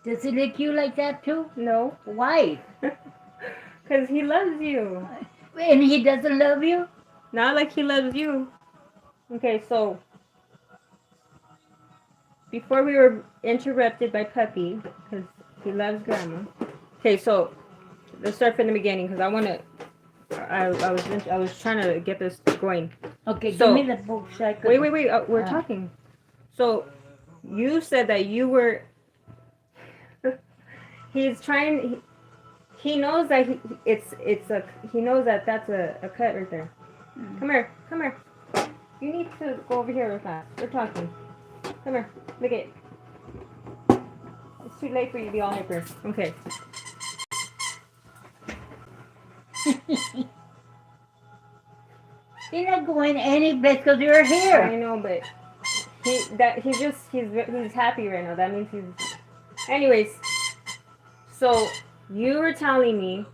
Does he lick you like that too? No, Why? because he loves you. And he doesn't love you? Not like he loves you. Okay, so before we were interrupted by Puppy, because he loves Grandma. Okay, so let's start from the beginning, because I want to. I was trying to get this going. Okay, So give me the book so I could... wait. We're talking. So you said that you were. He's trying. He knows that it's a. He knows that that's a cut right there. Come here. Come here. You need to go over here real fast. We're talking. Come here. Look it. It's too late for you to be all hyper. Okay. You're not going any place because you're I here. know, but he's happy right now. That means he's. Anyways, so you were telling me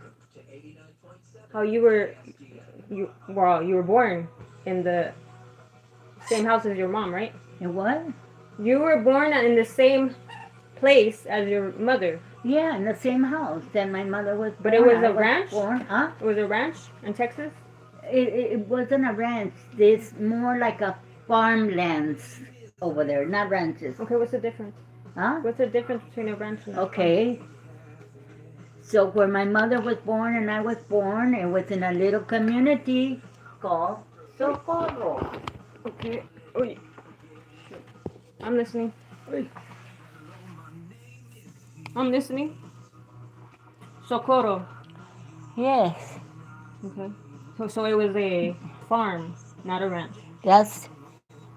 how you were born in the same house as your mom, right? And what? You were born in the same place as your mother. Yeah, in the same house that my mother was born. But it was I a ranch? Born. Huh? It was a ranch in Texas? It wasn't a ranch. It's more like a farmlands over there, not ranches. Okay, what's the difference? Huh? What's the difference between a ranch and a Okay. So where my mother was born and I was born, it was in a little community called Socorro. farm? Okay. Oy. I'm listening. Oy. I'm listening. Socorro. Yes, Okay. So it was a farm, not a ranch. that's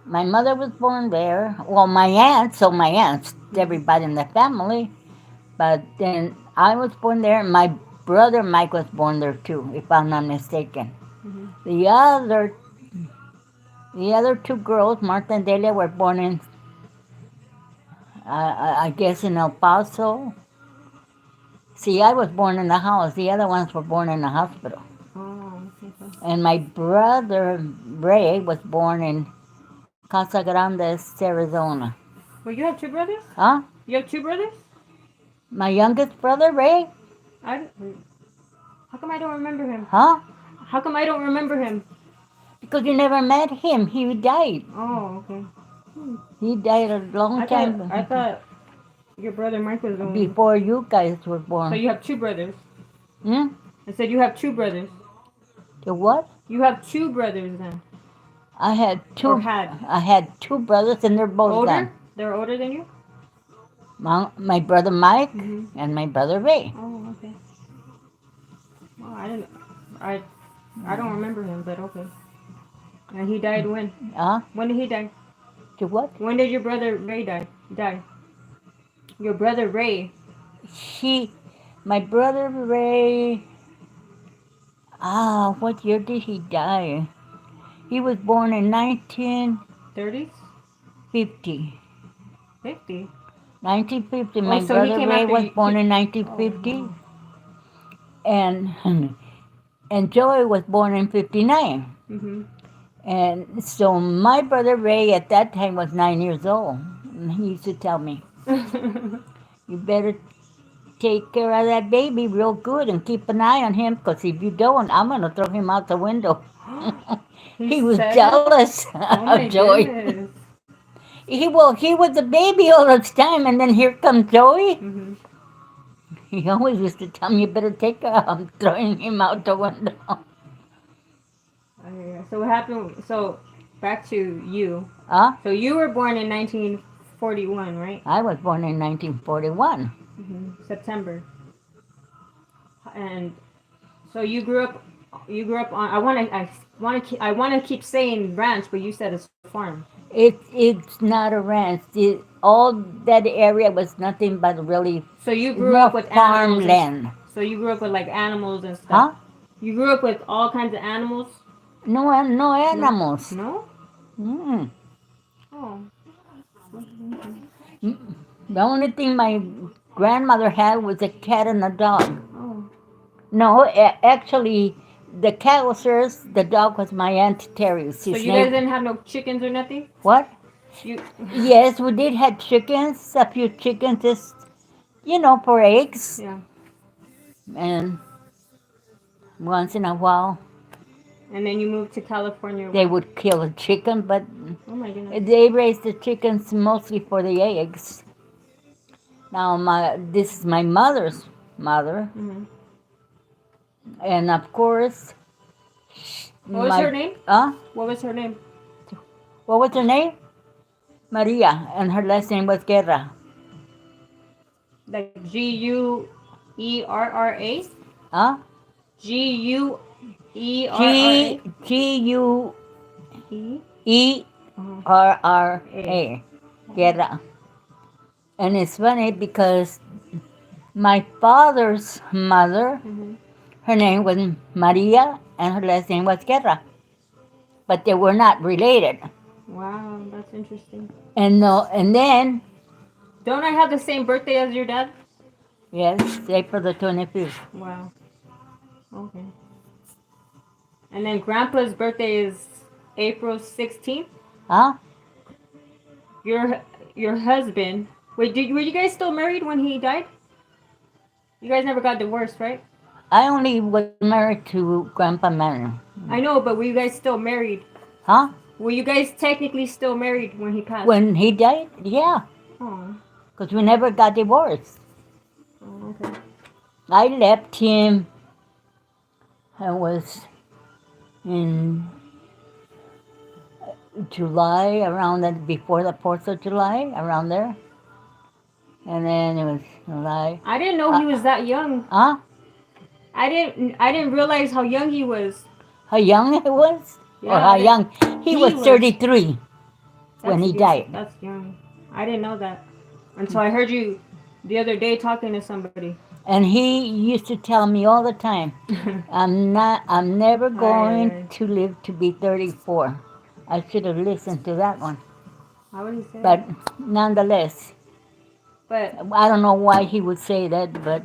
my mother was born there. Well, my aunts, everybody in the family. But then I was born there, and my brother Mike was born there too, if I'm not mistaken. Mm-hmm. The other two girls, Martha and Delia, were born in, I guess, in El Paso. See, I was born in the house. The other ones were born in the hospital. Oh, okay. And my brother Ray was born in Casa Grande, Arizona. Well, you have two brothers? Huh? You have two brothers? My youngest brother Ray? How come I don't remember him? Huh? How come I don't remember him? Because you never met him. He died. Oh, okay. He died a long time I thought your brother Mike was the one. before you guys were So born. you have two brothers. Hmm? I said you have two brothers. The what? You have two brothers then. I had two. Or had. I had two brothers, and they're both Older? gone. They're older than you? My brother Mike Mhm. and my brother Ray. Oh, okay. Oh, I don't remember him, but okay. And he died when? Huh? When did he die? To what? When did your brother Ray die? Your brother Ray. My brother Ray. What year did he die? He was born in 1950. 30s? 50? 1950. Oh, My so he brother came Ray after was you. born in 1950, and Joey was born in 59. Mm-hmm. And so my brother Ray at that time was 9 years old. And he used to tell me, you better take care of that baby real good and keep an eye on him, because if you don't, I'm going to throw him out the window. He was said jealous Oh my of Joey. goodness. He was a baby all the time, and then here comes Joey. Mm-hmm. He always used to tell me, you better take care. I'm throwing him out the window. Okay, so what happened? So back to you. Huh? So you were born in 1941, right? I was born in 1941. Mm-hmm. September. And so you grew up. You grew up on. I want to keep saying ranch, but you said it's a farm. It's not a ranch. All that area was nothing but really So you grew up with animals. farmland. So you grew up with like animals and stuff. Huh? You grew up with all kinds of animals. No animals. No. Mm. Oh. The only thing my grandmother had was a cat and a dog. Oh. No, actually, the cat was hers. The dog was my Aunt Terry's. So you guys didn't have no chickens or nothing? What? You. Yes, we did have chickens. A few chickens. Just for eggs. Yeah. And once in a while, And then you moved to California. they When? would kill a chicken, but Oh my goodness. they raised the chickens mostly for the eggs. Now, this is my mother's mother, Hmm. and of course, What was her name? Huh? What was her name? What was her name? Maria, and her last name was Guerra. Like Guerra? Huh? Guerra? Guerra. E. Uh-huh. A. Guerra. And it's funny because my father's mother, Hmm. her name was Maria, and her last name was Guerra. But they were not related. Wow, that's interesting. And no, and then, Don't I have the same birthday as your dad? yes, April the 25th. Wow. Okay. And then Grandpa's birthday is April 16th. Huh? Your husband. Wait, were you guys still married when he died? You guys never got divorced, right? I only was married to Grandpa Manor. I know, but were you guys still married? Huh? Were you guys technically still married when he passed? When he died? Yeah. Oh. Because we never got divorced. Oh, okay. I left him, I was in July, around that, before the 4th of July, around there. And then it was July. I didn't know he was that young. Huh? I didn't realize how young he was. How young he was? Yeah, Or how young? He was was- 33 when he That's- died. That's young. I didn't know that until I heard you the other day talking to somebody. And he used to tell me all the time, I'm never going Aye. to live to be 34. I should have listened to that one. How would he say? But nonetheless, But I don't know why he would say that, but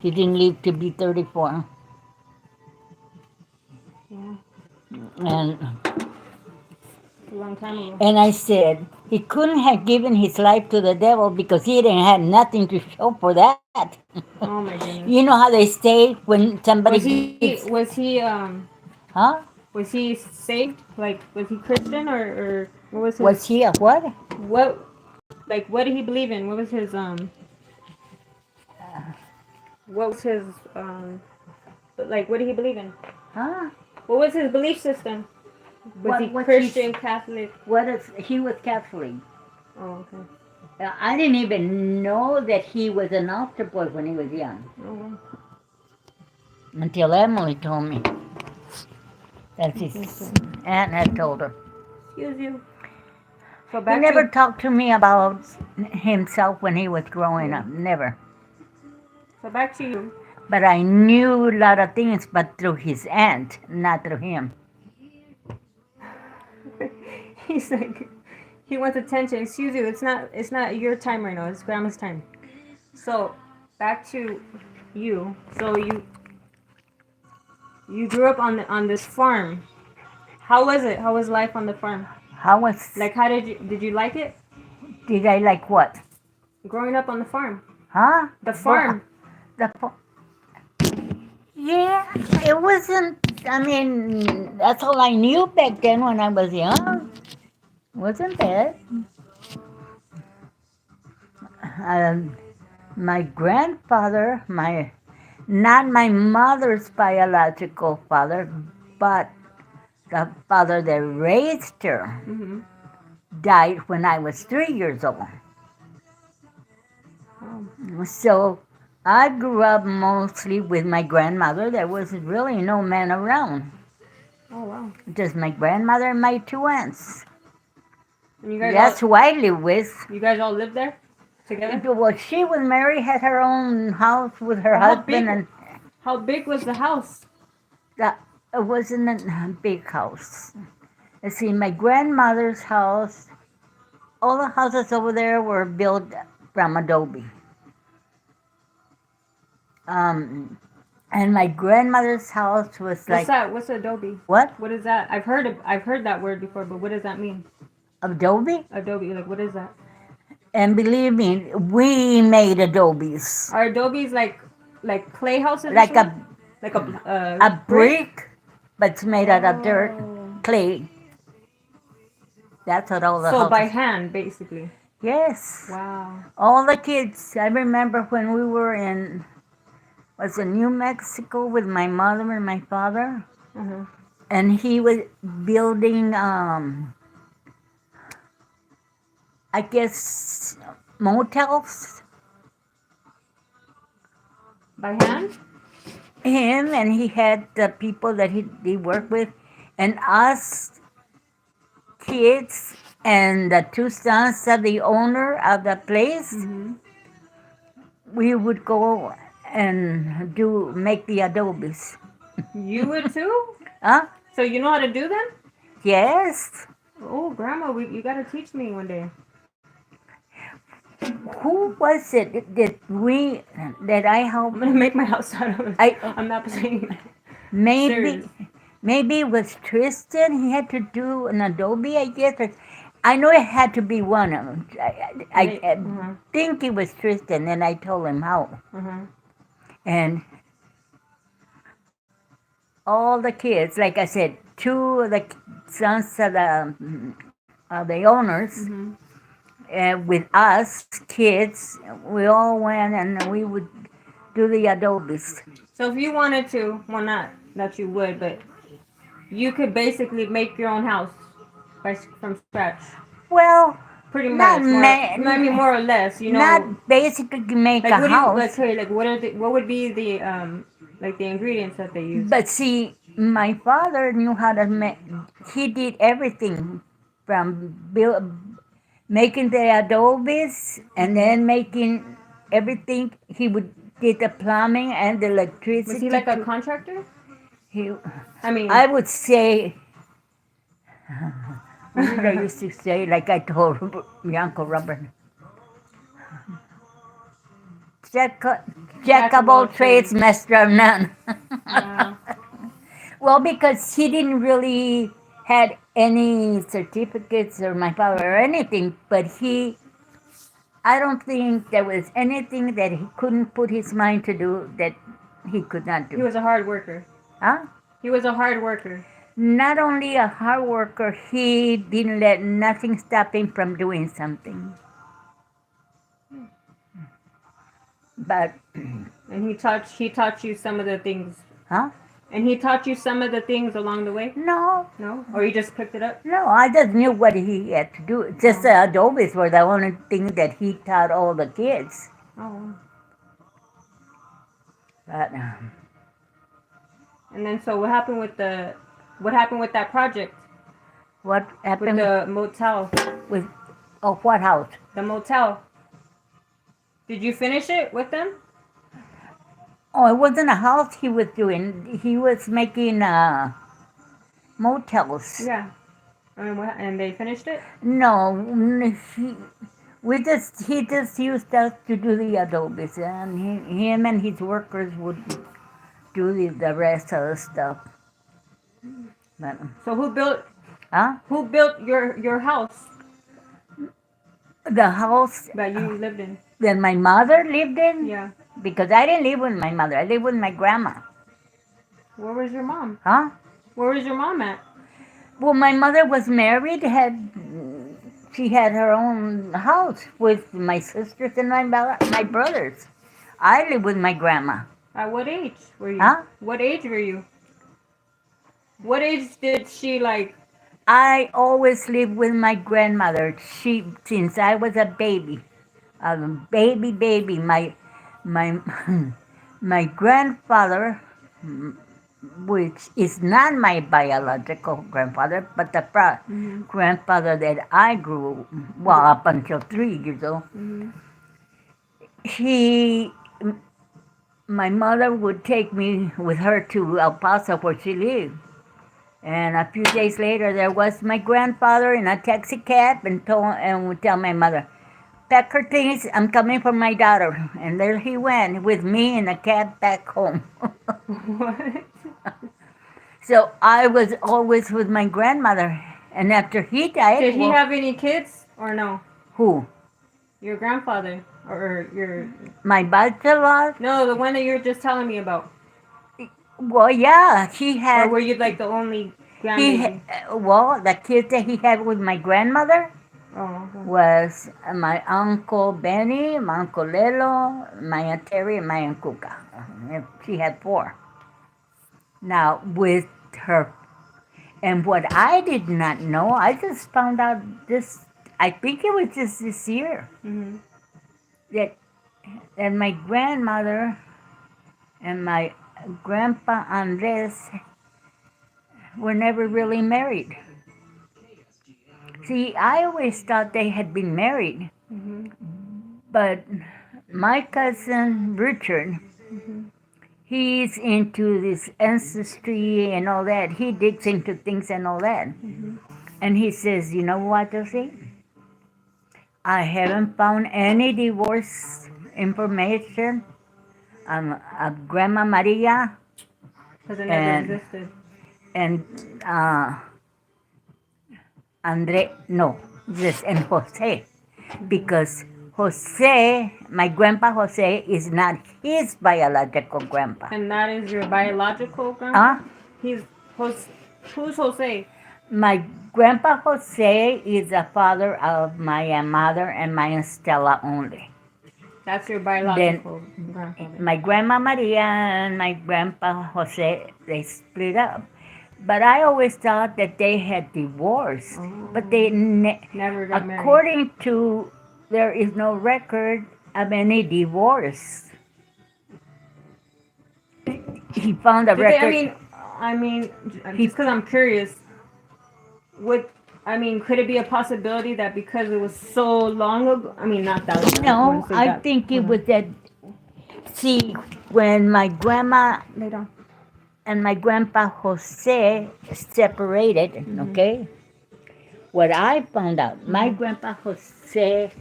he didn't live to be 34. yeah, And a long time ago. and I said he couldn't have given his life to the devil because he didn't have nothing to show for that. Oh my goodness. You know how they say when somebody gives, Was he huh? was he saved? Like was he Christian or what was his Was he a what? what did he believe in? What was his what did he believe in? Huh? What was his belief system? Was he What's Christian, Catholic? He was Catholic. Oh, okay. I didn't even know that he was an altar boy when he was young, Oh, wow. until Emily told me. That his aunt had told her. Excuse you. So He back never to talked to me about himself when he was growing up, never. you. But I knew a lot of things, but through his aunt, not through him. He's like, he wants attention. Excuse you. It's not your time right now. It's Grandma's time. So back to you. So you grew up on this farm. How was it? How was life on the farm? How was, Like, how did you like it? did I like what? Growing up on the farm. Huh? The farm. Yeah, it wasn't, I mean, that's all I knew back then when I was young. Wasn't bad. My grandfather, not my mother's biological father, but the father that raised her, Mm-hmm. died when I was 3 years old. Oh. So I grew up mostly with my grandmother. There was really no man around. Oh wow. Just my grandmother and my 2 aunts. And you guys That's who I live with. you guys all lived there together? Well, she was married, had her own house with her How husband, big- and How big was the house? it wasn't a big house. Let's see, my grandmother's house, all the houses over there were built from adobe. And my grandmother's house was What's like, that? What's adobe? what? What is that? I've heard that word before, but what does that mean? Adobe? Adobe. Like what is that? And believe me, we made adobes. Are adobes like clay houses or Like something? Like a brick? brick, but it's made out of dirt, Oh. clay. That's what all the So by houses. hand, basically. Yes. Wow. All the kids. I remember when we were in, was in New Mexico with my mother and my father, Uh-huh. and he was building, I guess, motels. By hand? Him, and he had the people that he worked with, and us kids and the two sons of the owner of the place, Mm-hmm. we would go and make the adobes. You would too? Huh? So you know how to do them? Yes. Oh, Grandma, you gotta teach me one day. Who was it that I I'm helped? gonna make my house out of it. I I'm not saying that. maybe Serious. maybe it was Tristan. He had to do an adobe, I guess. I know it had to be one of them. I Uh-huh. think it was Tristan, and I told him how. Uh-huh. And all the kids, like I said, two of the sons of the owners, Mm-hmm. with us kids, we all went and we would do the adobes. So if you wanted to, well, not that you would, but you could basically make your own house from scratch. Well, Pretty not much. ma- More or less. You know, not basically make like a what do you like? house, Hey, like what would be the like the ingredients that they use? but see, my father knew how to make. He did everything from making the adobes and then making everything. He would did the plumbing and the electricity. Was he like a too. contractor? He, I mean, I would say, what did I used to say? Like I told my Uncle Robert, jack of all trades, master of none. Wow. Well, because he didn't really had any certificates or my father or anything, but I don't think there was anything that he couldn't put his mind to do that he could not He do. was a hard worker. Huh? He was a hard worker. Not only a hard worker, he didn't let nothing stop him from doing something. But, And he taught you some of the things. huh? And he taught you some of the things along the way? No, No? Or you just picked it up? no, I just knew what he had to do. Just the adobes were the only thing that he taught all the kids. Oh. But, And then so what happened with that project? what With happened the motel. with what house? The motel. Did you finish it with them? Oh, it wasn't a house he was doing. He was making motels. Yeah. And they finished it? No, he just used us to do the adobes, and him and his workers would do the rest of the stuff. But, So who built your house the house that you lived in? that my mother lived in, Yeah. because I didn't live with my mother. I lived with my grandma. Where was your mom? Huh? Where was your mom at? Well, my mother was married. She had her own house with my sisters and my brothers. I lived with my grandma. At what age were you? Huh? What age were you? What age did she like? I always lived with my grandmother. Since I was a baby, baby. My my grandfather, which is not my biological grandfather, but the grandfather that I grew up until 3 years old. Mm-hmm. My mother would take me with her to El Paso where she lived. And a few days later, there was my grandfather in a taxi cab and would tell my mother, pack her things, I'm coming for my daughter. And there he went with me in a cab back home. What? So I was always with my grandmother. And after he died... Did he have any kids or no? Who? Your grandfather or your My bachelor, no, the one that you're just telling me about. well, yeah, he Or had, were you like the only grandbaby? well, the kids that he had with my grandmother Oh, okay. was my uncle Benny, my uncle Lelo, my aunt Terry, and my aunt Cuca. She had four. Now, with her, and what I did not know, I just found out this, I think it was just this year, Mhm. that, that my grandmother and my grandpa Andres were never really married. See, I always thought they had been married, Mhm. but my cousin Richard, Mhm. he's into this ancestry and all that. He digs into things and all that. Mhm. And he says, you know what, Josie? I haven't found any divorce information on Grandma Maria Because it never and existed. and uh, Andre, no, this and Jose, because Jose, my grandpa Jose, is not his biological grandpa. And that is your biological grandpa? Huh? He's who's Jose? My grandpa Jose is the father of my mother and my Stella only. That's your Then biological grandfather. my grandma Maria and my grandpa Jose, they split up. But I always thought that they had divorced. But they, Never got married. according to, there is no record of any divorce. He found a Did they, record. I mean, He- just because I'm curious, would could it be a possibility that because it was so long ago? I mean, not that long. No, wouldn't say I that. think it Mhm. was that. See, when my grandma Later. and my grandpa Jose separated, okay, what I found out, my grandpa Jose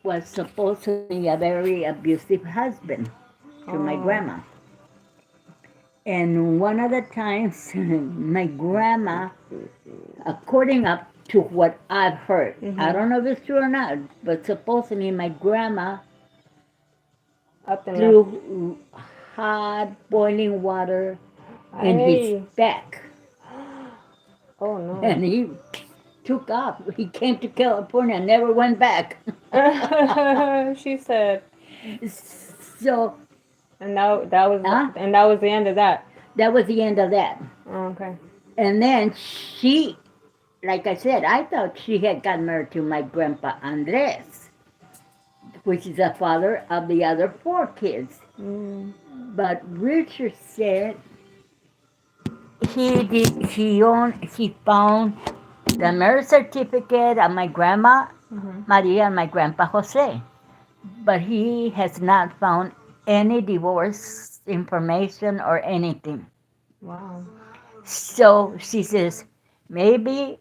was supposedly a very abusive husband to my Oh. grandma. And one of the times, my grandma, according up to what I've heard, I don't know if it's true or not, but supposedly my grandma Up and left. threw hot boiling water in his Hey. back, Oh no. and he took off. He came to California, never went back. She said, So and that was Huh? and that was the end of that. that was the end of that. Oh, okay. And then she, like I said, I thought she had got married to my grandpa Andres, which is the father of the other four kids. Mm. But Richard said he found the marriage certificate of my grandma Mhm. Maria and my grandpa Jose, but he has not found any divorce information or anything. Wow. So she says maybe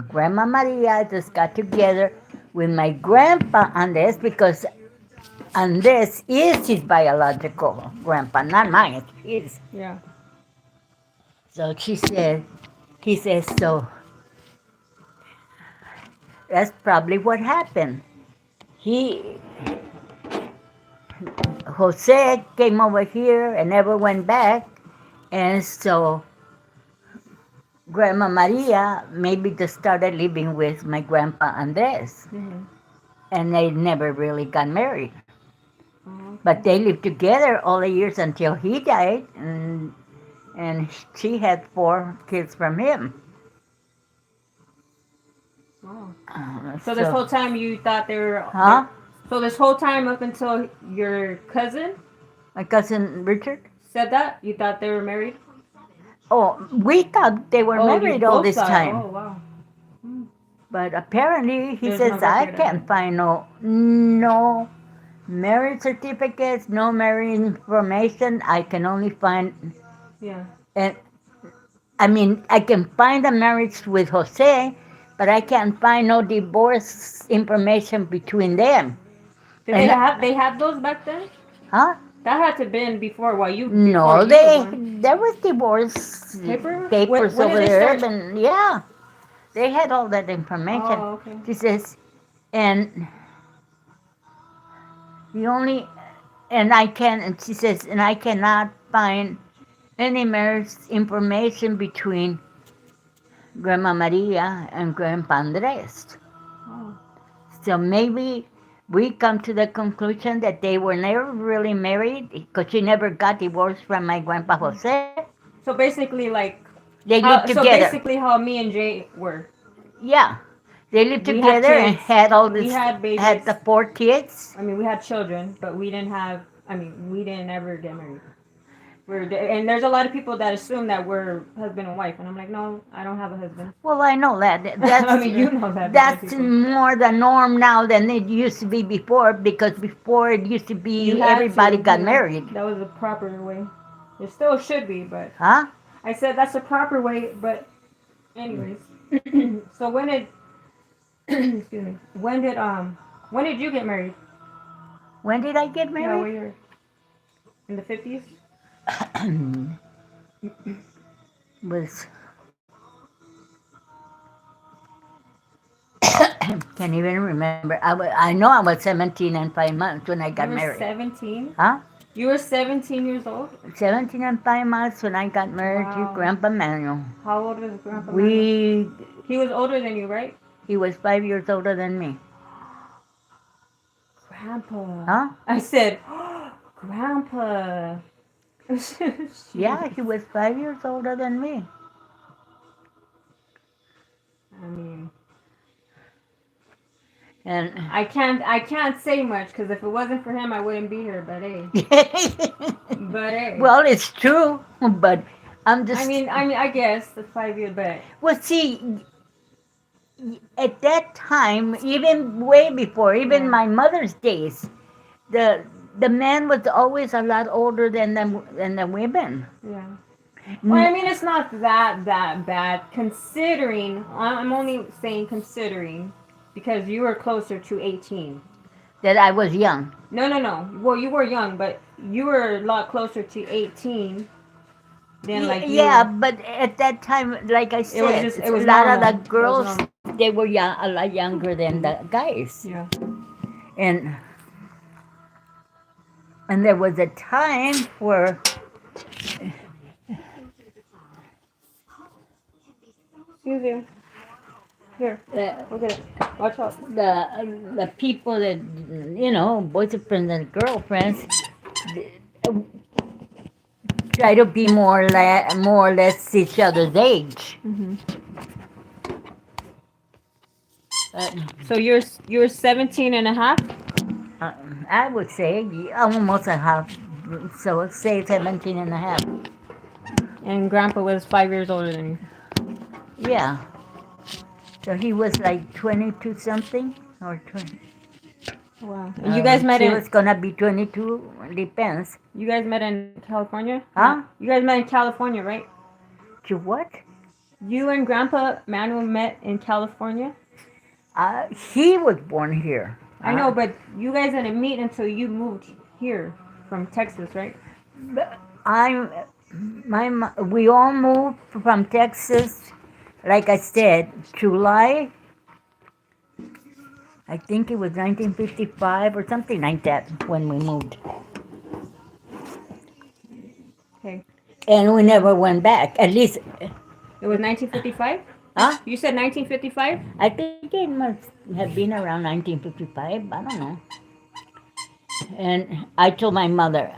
Grandma Maria just got together with my grandpa Andres, because Andres is his biological grandpa, not mine. It's his. Yeah. So he says, so that's probably what happened. Jose came over here and never went back, and so Grandma Maria maybe just started living with my grandpa Andres, Mhm. and they never really got married. Oh, But they lived together all the years until he died, and she had four kids from him. wow. So this whole time you thought they were. Huh? So this whole time up until your cousin My cousin Richard? said that you thought they were married. Oh, we thought they were Oh, you married all both this thought- time. Oh wow. But apparently, he There's says, no I record of can't it." find no marriage certificates, no marriage information. I can only find, Yeah. and I mean, I can find a marriage with Jose, but I can't find no divorce information between them. Did And- they had those back then? Huh? That had to been before while you. No, before you were born. there was divorce Paper? papers When over did they there, start? and yeah, they had all that information. Oh, okay. She says, And the only, and I can, and she says, and I cannot find any marriage information between Grandma Maria and Grandpa Andres. Oh. So maybe we come to the conclusion that they were never really married because she never got divorced from my Grandpa Jose. So basically, like, They lived so together. basically how me and Jay were. Yeah. They lived We had together and kids. had all We this, had babies. had the 4 kids. I mean, we had children, but we didn't have. I mean, we didn't ever get married. And there's a lot of people that assume that we're husband and wife, and I'm like, no, I don't have a husband. Well, I know that. That's, I mean, you know that. that's more the norm now than it used to be before, because before it used to be You had everybody to, got you know, married. That was the proper way. It still should be, but Huh? I said that's the proper way. But anyways, so when did excuse me? When did you get married? When did I get Yeah, married? were you in the 50s? Was can't even remember. I know I was 17 and 5 months when I got You were married. 17. Huh? You were 17 years old. 17 and 5 months when I got married Wow. to Grandpa Manuel. How old was Grandpa? Manuel? He was older than you, right? He was 5 years older than me. Grandpa. Huh? I said, Grandpa. Yeah, he was 5 years older than me. I mean, And I can't say much because if it wasn't for him, I wouldn't be here. But hey, but hey. well, it's true, but I'm just. I mean, I guess the 5 years, but Well, see, at that time, even way before, even Yeah. my mother's days, the man was always a lot older than the women. yeah. Well, I mean, it's not that bad considering. I'm only saying considering because you were closer to 18. That I was young. No. Well, you were young, but you were a lot closer to 18 than like you. Yeah, but at that time, like I said, it was a lot of normal. the It was girls, normal. they were young, a lot younger than the guys. Yeah. And there was a time where Excuse you. Here, look at it. Watch out. the people that, boyfriends and girlfriends, try to be more or less each other's age. So you're 17 and a half? I would say almost a half, so say 17 and a half. And Grandpa was 5 years older than you. Yeah. So he was like 22 something or 20. Wow. And you guys met He in was gonna be 22. Depends. you guys met in California? Huh? You guys met in California, right? To what? You and Grandpa Manuel met in California? He was born here. I know, but you guys didn't meet until you moved here from Texas, right? We all moved from Texas, like I said, July. I think it was 1955 or something like that when we moved. Okay. And we never went back. At least, It was 1955? huh? You said 1955? I think it must have been around 1955. I don't know. And I told my mother,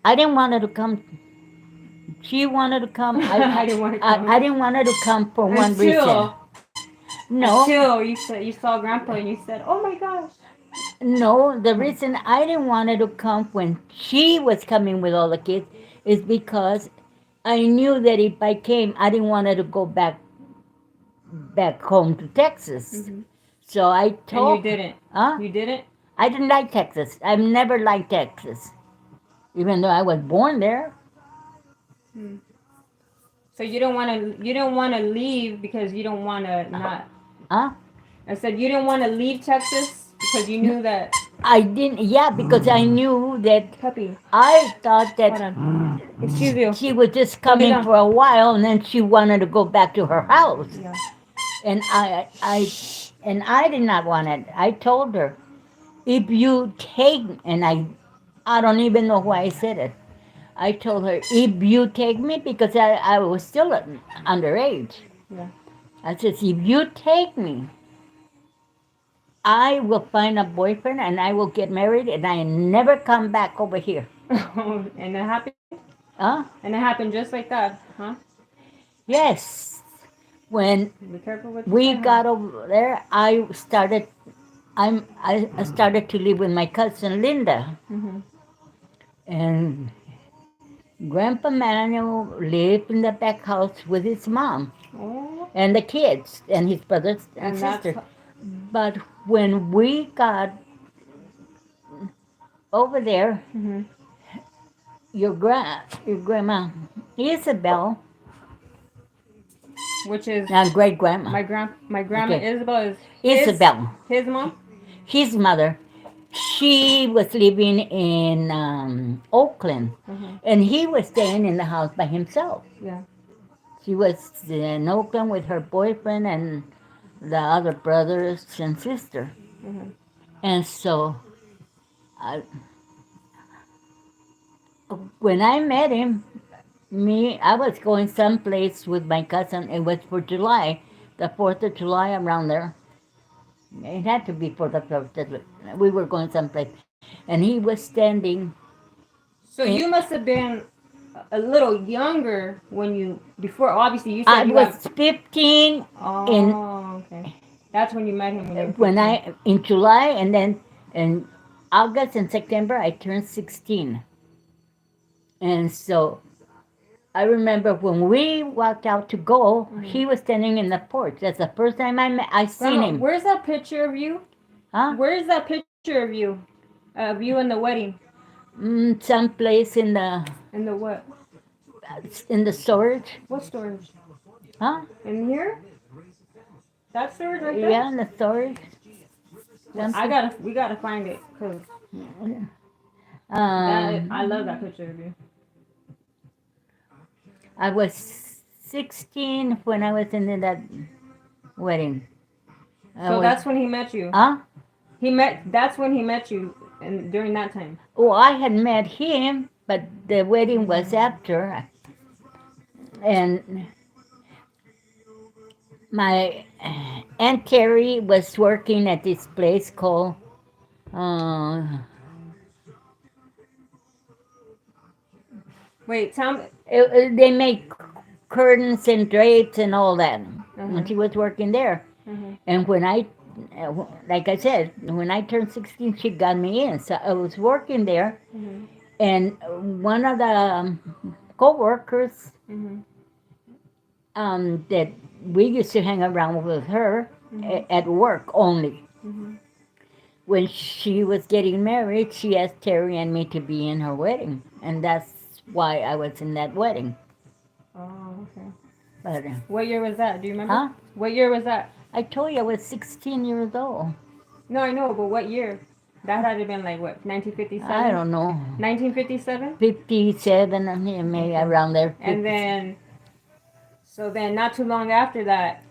I didn't want her to come. She wanted to come. I didn't want to come. I didn't want her to come for one reason. No, Until you saw Grandpa and you said, "Oh my gosh." no. The reason I didn't want her to come when she was coming with all the kids is because I knew that if I came, I didn't want her to go back home to Texas. So I told. And you didn't. Huh? You didn't? I didn't like Texas. I've never liked Texas, even though I was born there. So you don't want to leave because you don't want to not. Huh? I said you didn't want to leave Texas because you knew that. I didn't. Yeah, because I knew that. Puppy. I thought Hold that on. Excuse you. she was just coming down. for a while, and then she wanted to go back to her house. Yeah. And and I did not want it. I told her, if you take, and I don't even know why I said it. I told her, if you take me, because I was still underage. Yeah. I says, if you take me, I will find a boyfriend and I will get married and I never come back over here. And it happened. Huh? And it happened just like that, huh? Yes. When Be careful what you we say, got huh? over there, I started to live with my cousin Linda, Mhm. and Grandpa Manuel lived in the back house with his mom Oh. and the kids and his brothers and And that's. sisters. But when we got over there, Mhm. your grandma Isabel, Which is now great grandma, my grandma okay, Isabel is Isabel, his mom. his mother, she was living in Oakland, Mhm. and he was staying in the house by himself. Yeah. She was in Oakland with her boyfriend and the other brothers and sister. Mhm. And so, I, when I met him, I was going someplace with my cousin. It was for July, the 4th of July, around there. It had to be for the 4th. We were going someplace. And he was standing. So you must have been a little younger when you before. Obviously, you I said you was got. 15 in Oh, okay. That's when you met him when you were when 15. in July, and then in August and September I turned 16. And so I remember when we walked out to go, he was standing in the porch. That's the first time I seen Grandma, him. where's that picture of you? Huh? Where's that picture of you in the wedding? Someplace in the In the what? storage. What storage? Huh? In here? That storage right there? Yeah, in the storage. We gotta find it because I love that Um, picture of you. I was 16 when I was in that wedding. I So was, that's when he met you. huh? That's when he met you, and during that time. Oh, I had met him, but the wedding was after. And my Aunt Terry was working at this place called, uh, Wait, tell me. they make curtains and drapes and all that. And Uh-huh. she was working there. Uh-huh. And like I said, when I turned 16, she got me in. So I was working there, Uh-huh. and one of the co-workers Uh-huh. that we used to hang around with her Uh-huh. at work only. Uh-huh. When she was getting married, she asked Terry and me to be in her wedding, and that's why I was in that wedding. Oh, okay. But What year was that? Do you remember? huh? What year was that? I told you I was 16 years old. No, I know, but what year? That had to have been like what? 1957? I don't know, 1957? 57, maybe Okay. around there. And then, so then not too long after that,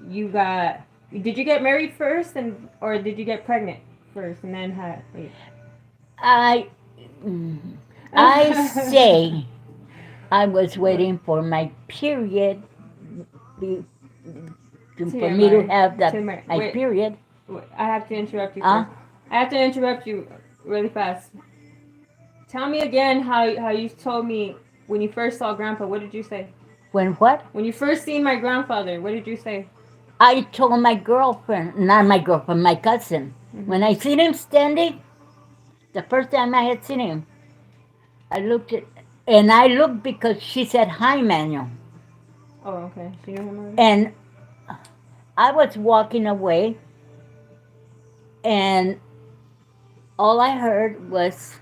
you got. Did you get married first, or did you get pregnant first and then had? Wait. I I say I was waiting for my period be, for me to have my Wait, period. I have to interrupt you Huh? first. I have to interrupt you really fast. Tell me again how you told me when you first saw Grandpa. What did you say? When what? When you first seen my grandfather, what did you say? I told my girlfriend, not my girlfriend, my cousin. When I seen him standing, the first time I had seen him, I looked because she said, "Hi, Manuel." Oh, okay. So you know him already? And I was walking away, and all I heard was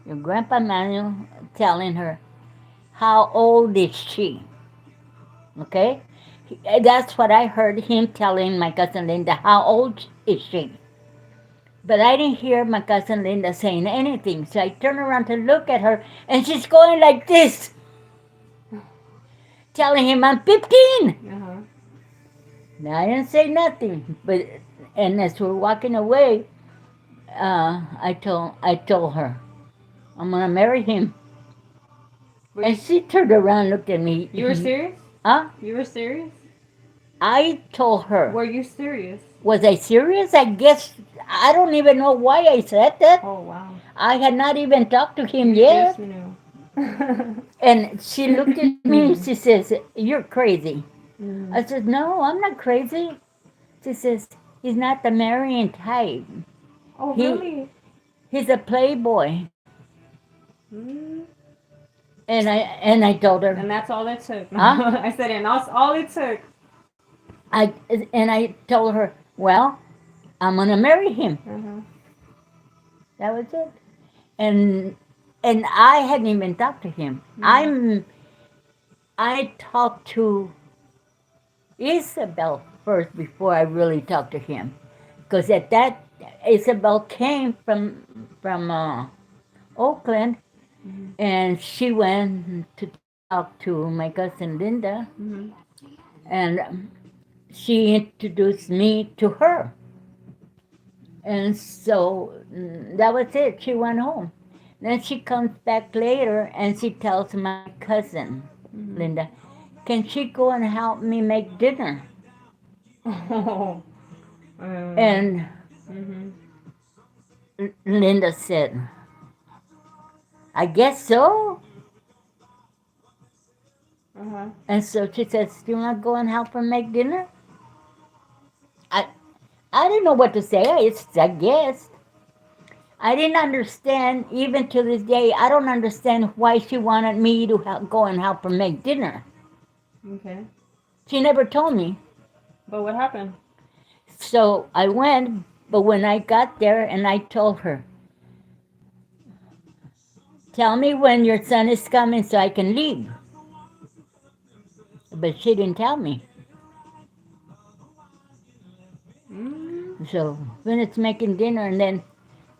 your Grandpa Manuel telling her, "How old is she?" Okay? That's what I heard him telling my cousin Linda, "How old is she?" But I didn't hear my cousin Linda saying anything, so I turned around to look at her, and she's going like this, telling him, "I'm 15." Uh-huh. Now, I didn't say nothing, and as we're walking away, I told her, I'm gonna marry him. Were And you, she turned around and looked at me. you were serious? Huh? You were serious? I told her. Were you serious? Was I serious? I guess I don't even know why I said that. Oh wow. I had not even talked to him You yet. just knew. And she looked at me and she says, "You're crazy." Mm. I said, "No, I'm not crazy." She says, "He's not the marrying type. Oh He- really? He's a playboy." Mm. And I told her, And that's all it took. Huh? I said, and that's all it took. I told her, "Well, I'm gonna marry him." Uh-huh. That was it. And I hadn't even talked to him. I talked to Isabel first before I really talked to him, because at that Isabel came from Oakland, and she went to talk to my cousin Linda, Mm-hmm. and she introduced me to her, and so that was it. She went home. Then she comes back later and she tells my cousin Linda, "Can she go and help me make dinner?" Oh. And Mm-hmm. Linda said, "I guess so." Uh-huh. And so she says, "Do you want to go and help her make dinner?" I didn't know what to say. I guess. I didn't understand, even to this day, I don't understand why she wanted me to go and help her make dinner. Okay. She never told me. But what happened? So I went, but when I got there and I told her, "Tell me when your son is coming so I can leave." But she didn't tell me. Mm. So finished making dinner, and then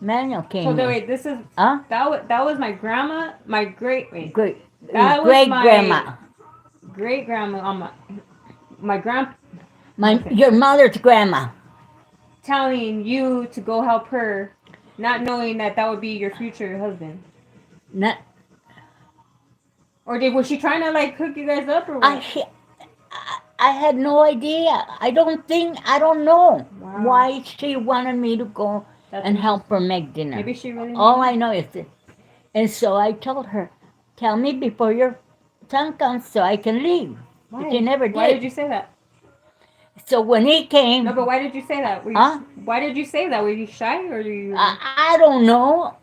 Manuel came So in. wait, this is Huh? that was my grandma, my great wait, Great. That was Great my- grandma. great grandma on my grand okay. Your mother's grandma. telling you to go help her, not knowing that that would be your future husband. Not, Or was she trying to like hook you guys up or what? I had no idea. I don't know Wow. why she wanted me to go That's and help her make dinner. Maybe she really. All knew. I know is that. And so I told her, "Tell me before your son comes so I can leave." Why? But she never did. Why did you say that? So when he came, No, but why did you say that? Were you, Huh? Why did you say that? Were you shy or were you? I don't know.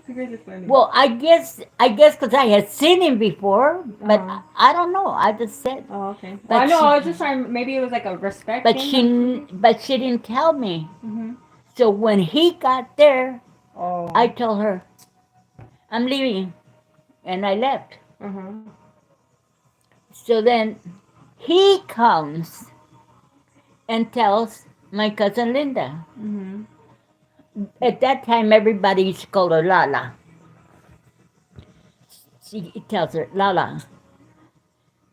You guys are funny. Well, I guess because I had seen him before, but Uh-huh. I don't know. I just said, Oh, okay. But Well, I know. she- I was just trying. Maybe it was like a respect. but thing. she didn't tell me. Mm-hmm. So when he got there, Oh. I told her, "I'm leaving," and I left. Uh-huh. So then he comes and tells my cousin Linda. Mm-hmm. At that time, everybody used to call her Lala. She tells her, "Lala,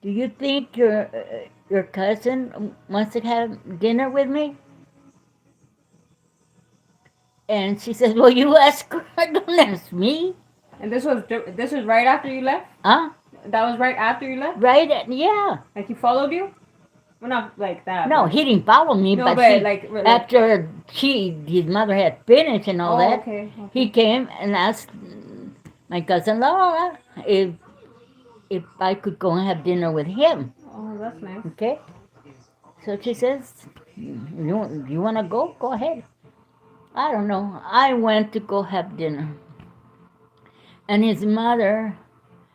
do you think your cousin wants to have dinner with me?" And she says, "Well, you ask her. Don't ask me." And this was right after you left. Huh? That was right after you left. Right? Yeah. Like he followed you. Well, not like that. No, but- he didn't follow me, No, but, but he, like after his mother had finished and all oh, that, okay. he came and asked my cousin Laura if I could go and have dinner with him. Oh, that's nice. Okay? So she says, you want to go? Go ahead. I don't know. I went to go have dinner. And his mother,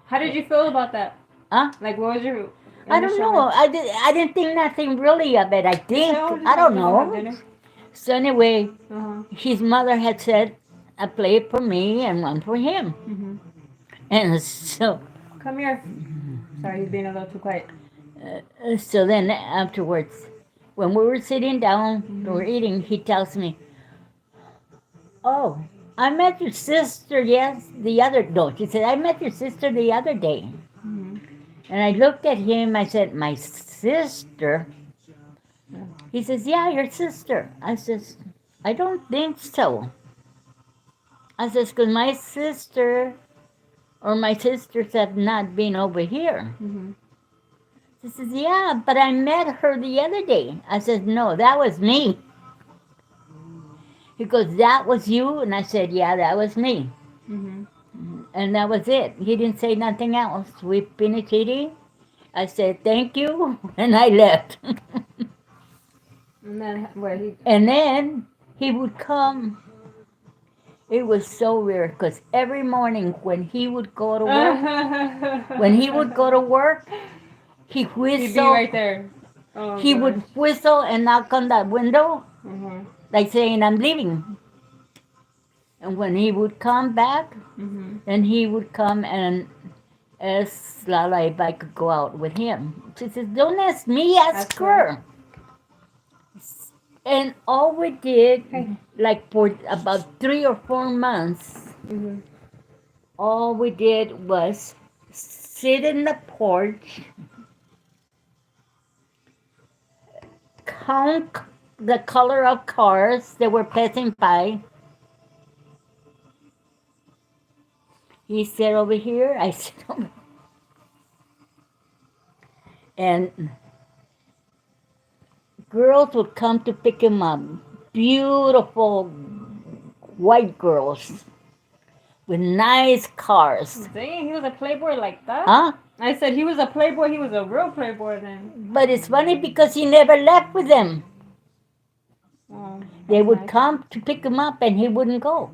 How did you feel about that? huh? Like, what was your? I don't initial know. I didn't think nothing really of it. I think, reaction? I don't Just have know. dinner? So anyway, Uh-huh. his mother had said a plate for me and one for him. Mm-hmm. And so, Come here. Sorry, he's being a little too quiet. so then afterwards, when we were sitting down, we were eating, he tells me, "Oh, I met your sister, she said, "I met your sister the other day." Mm-hmm. And I looked at him, I said, "My sister?" He says, yeah, your sister. I says, I don't think so. I says, because my sister or my sisters have not been over here. Mm-hmm. He says, yeah, but I met her the other day. I said, no, that was me. He goes, that was you? And I said, yeah, that was me. Mm-hmm. And that was it. He didn't say nothing else. We finished eating. I said, thank you, and I left. And then what he? And then he would come. It was so weird because every morning when he would go to work, when he would go to work, he He'd be whistled. right there. Oh, He gosh. would whistle and knock on that window, Mm-hmm. like saying, I'm leaving. And when he would come back, Mm-hmm. then he would come and ask Lala if I could go out with him. She says, don't ask me, ask Ask her. her. And all we did, Hey. like for about 3 or 4 months, Mm-hmm. all we did was sit in the porch, count the color of cars that were passing by. He said over here, I said over here. And girls would come to pick him up. Beautiful white girls with nice cars. Dang, he was a playboy like that? Huh? I said he was a playboy. He was a real playboy then. But it's funny because he never left with them. Oh, They that's would nice. come to pick him up and he wouldn't go.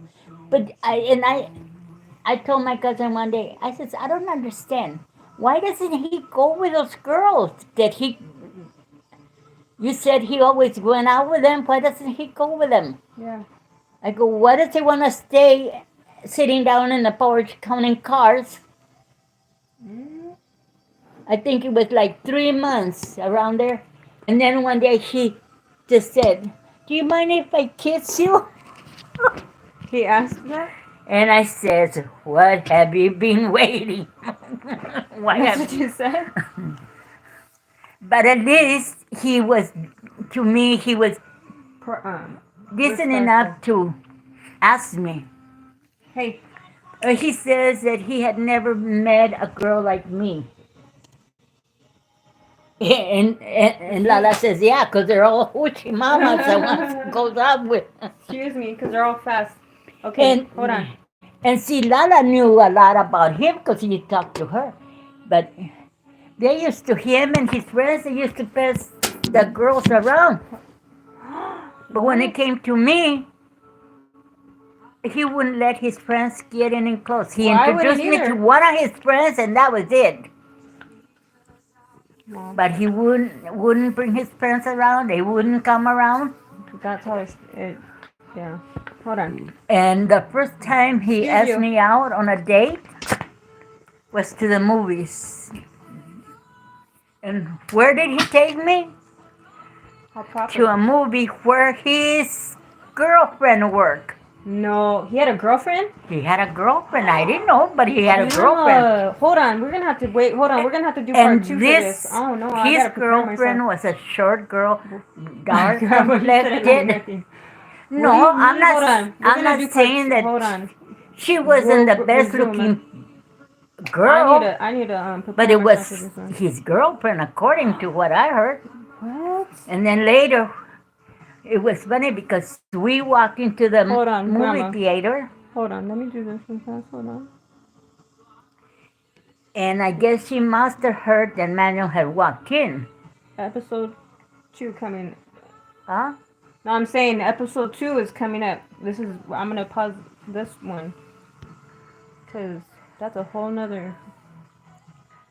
But I told my cousin one day, I said, I don't understand. Why doesn't he go with those girls that you said he always went out with them? Why doesn't he go with them? Yeah. I go, why does he want to stay sitting down in the porch counting cars? Mm. I think it was like 3 months around there. And then one day he just said, do you mind if I kiss you? He asked that? And I says, what have you been waiting? Why That's have what you said? But at least he was, to me, he was decent enough to ask me. Hey. He says that he had never met a girl like me. And Lala says, yeah, because they're all hoochie mamas that one goes out with. Excuse me, because they're all fast. Okay, hold on. And see, Lala knew a lot about him because he talked to her. But they used to, him and his friends, they used to pass the girls around. But when it came to me, he wouldn't let his friends get any close. He Well, I introduced wouldn't me to either. one of his friends, and that was it. Well, But he wouldn't bring his friends around. They wouldn't come around. that's how it yeah. Hold on. And the first time he Excuse asked you. me out on a date was to the movies. And where did he take me? How proper. To a movie where his girlfriend worked. No, he had a girlfriend? He had a girlfriend. I didn't know, but he had a girlfriend. No. Hold on, we're gonna have to wait. Hold on, we're gonna have to do part And 2 for this, this. Oh no, I his gotta prepare girlfriend myself. was a short girl, dark God, what you said, complected. nothing. No, What do you I'm mean? not. Hold on. We're I'm gonna not do part saying two. that Hold on. she wasn't the We're best zooming. looking girl, I need to but prepare it myself for was this one. his girlfriend, according to what I heard. What? And then later, it was funny because we walked into the Hold on, movie Grandma. theater, Hold on, let me do this one fast. Hold on. and I guess she must have heard that Manuel had walked in. Episode 2 coming. Huh? No, I'm saying episode 2 is coming up. I'm gonna pause this one. Cause that's a whole nother